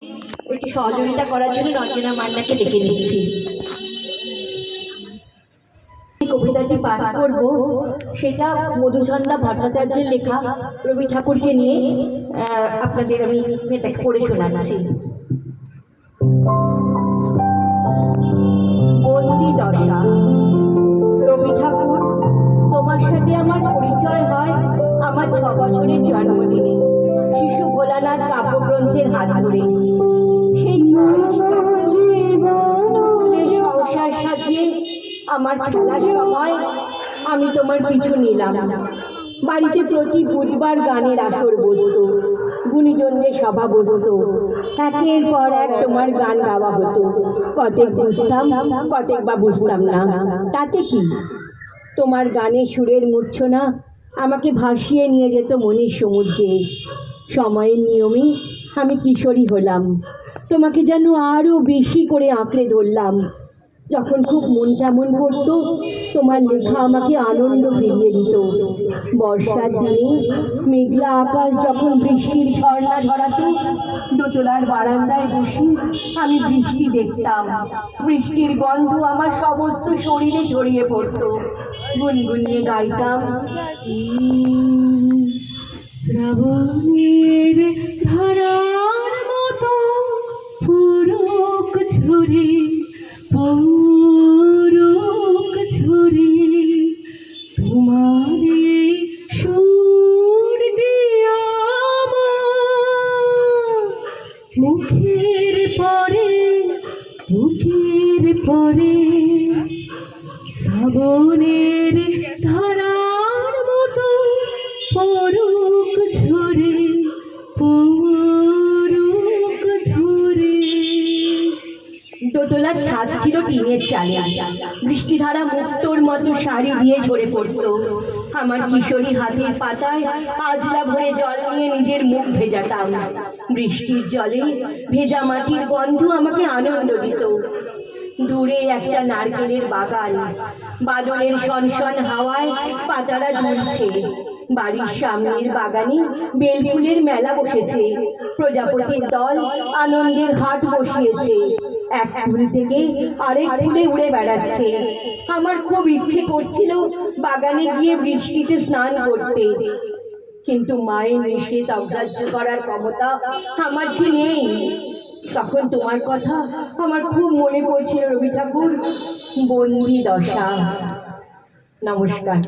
একটু সহযোগিতা করার জন্য রঞ্জনা মান্নাকে ডেকে নিচ্ছি। কবিতাটি পাঠ করব, সেটা মধুচন্দ্রা ভট্টাচার্যের লেখা, রবি ঠাকুরকে নিয়ে আপনাদের আমি এটাকে পড়ে শোনাচ্ছি। বন্দি দশা। রবি ঠাকুর, তোমার সাথে আমার পরিচয় হয় আমার 6 বছরের জন্মদিনে, শিশু ভোলানাথ কাব্যগ্রন্থের হাত ধরে। সেই সংসার সাজিয়ে আমার খেলার সময় আমি তোমার পিছু নিলাম। বাড়িতে প্রতি বুধবার গানের আসর বসত, গুণীজনদের সভা বসত, একের পর এক তোমার গান গাওয়া হতো। কতেক বুঝতাম, কতেক বা বুঝতাম না, তাতে কি? তোমার গানের সুরের মূর্ছনা আমাকে ভাসিয়ে নিয়ে যেত মনের সমুদ্রে। সময়ের নিয়মে আমি কিশোরী হলাম, তোমাকে যেন আরো বেশি করে আঁকড়ে ধরলাম। যখন খুব মন কেমন করতো, তোমার লেখা আমাকে আনন্দ ফিরিয়ে দিত। বর্ষার দিনে মেঘলা আকাশ যখন বৃষ্টির ঝর্ণা ঝরাতো, দোতলার বারান্দায় বসে আমি বৃষ্টি দেখতাম। বৃষ্টির গন্ধ আমার সমস্ত শরীরে ছড়িয়ে পড়তো। গুনগুনিয়ে গাইতাম, শ্রাবণের ধারার মতো পুরক ঝরে, পুরক ঝরে, তোমার সুর দিয়া মুখের পরে, মুখের পরে, শ্রাবণের ধারার মতো পরক ঝরে, পরক ঝরে। দোতলার ছাদ ছিল টিনের চালে, বৃষ্টিধারা মুক্তোর মতো শাড়ি দিয়ে ঝরে পড়তো। আমার কিশোরী হাতের পাতায় আজলা ভরে জল নিয়ে নিজের মুখ ভেজাতাম। বৃষ্টির জলে ভেজা মাটির গন্ধ আমাকে আনন্দ দিত। দূরে একটা নারকেলের বাগান, বাদলের শনশন হাওয়ায় পাতারা দুলছে। বাড়ির সামনের বাগানে বেলফুলের মেলা বসেছে, প্রজাপতির দল আনন্দের হাট বসিয়েছে। এক ফুল থেকে আরেক ফুলে উড়ে বেড়াচ্ছে। আমার খুব ইচ্ছে করছিল বাগানে গিয়ে বৃষ্টিতে স্নান করতে, কিন্তু মায়ের নিষেধ অগ্রাহ্য করার ক্ষমতা আমার যে নেই। তখন তোমার কথা আমার খুব মনে পড়ছিল রবি ঠাকুর। বন্দি দশা। নমস্কার।